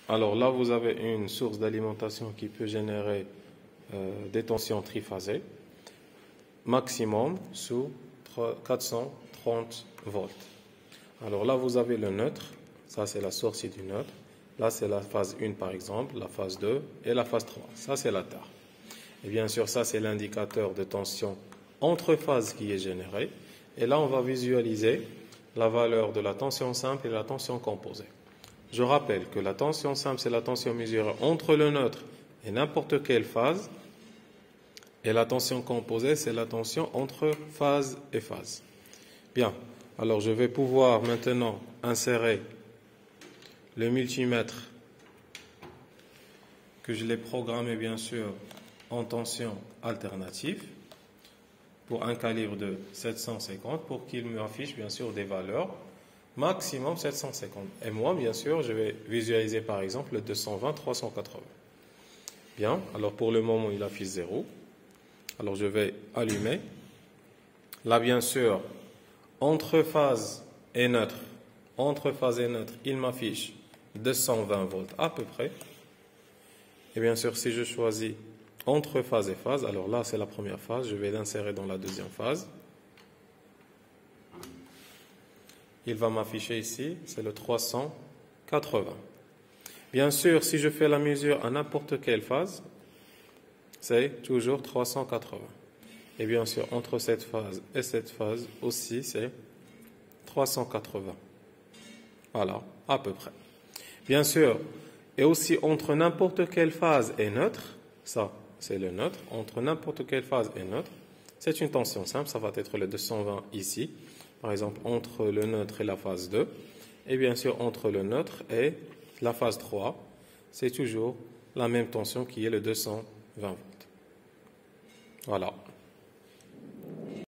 Alors là, vous avez une source d'alimentation qui peut générer des tensions triphasées, maximum sous 430 volts. Alors là, vous avez le neutre, ça c'est la sortie du neutre. Là, c'est la phase 1 par exemple, la phase 2 et la phase 3. Ça, c'est la tare. Et bien sûr, ça, c'est l'indicateur de tension entre phases qui est généré. Et là, on va visualiser la valeur de la tension simple et la tension composée. Je rappelle que la tension simple, c'est la tension mesurée entre le neutre et n'importe quelle phase. Et la tension composée, c'est la tension entre phase et phase. Bien, alors je vais pouvoir maintenant insérer le multimètre que je l'ai programmé bien sûr en tension alternative pour un calibre de 750 pour qu'il m'affiche bien sûr des valeurs maximum 750. Et moi bien sûr je vais visualiser par exemple le 220 380. Bien, alors pour le moment il affiche 0. Alors je vais allumer. Là bien sûr entre phase et neutre, il m'affiche 220 volts à peu près. Et bien sûr, si je choisis entre phase et phase, alors là, c'est la première phase, je vais l'insérer dans la deuxième phase. Il va m'afficher ici, c'est le 380. Bien sûr, si je fais la mesure à n'importe quelle phase, c'est toujours 380. Et bien sûr, entre cette phase et cette phase aussi, c'est 380. Voilà, à peu près. Bien sûr, et aussi entre n'importe quelle phase et neutre, ça c'est le neutre, entre n'importe quelle phase et neutre, c'est une tension simple, ça va être le 220 ici, par exemple entre le neutre et la phase 2, et bien sûr entre le neutre et la phase 3, c'est toujours la même tension qui est le 220 volts. Voilà.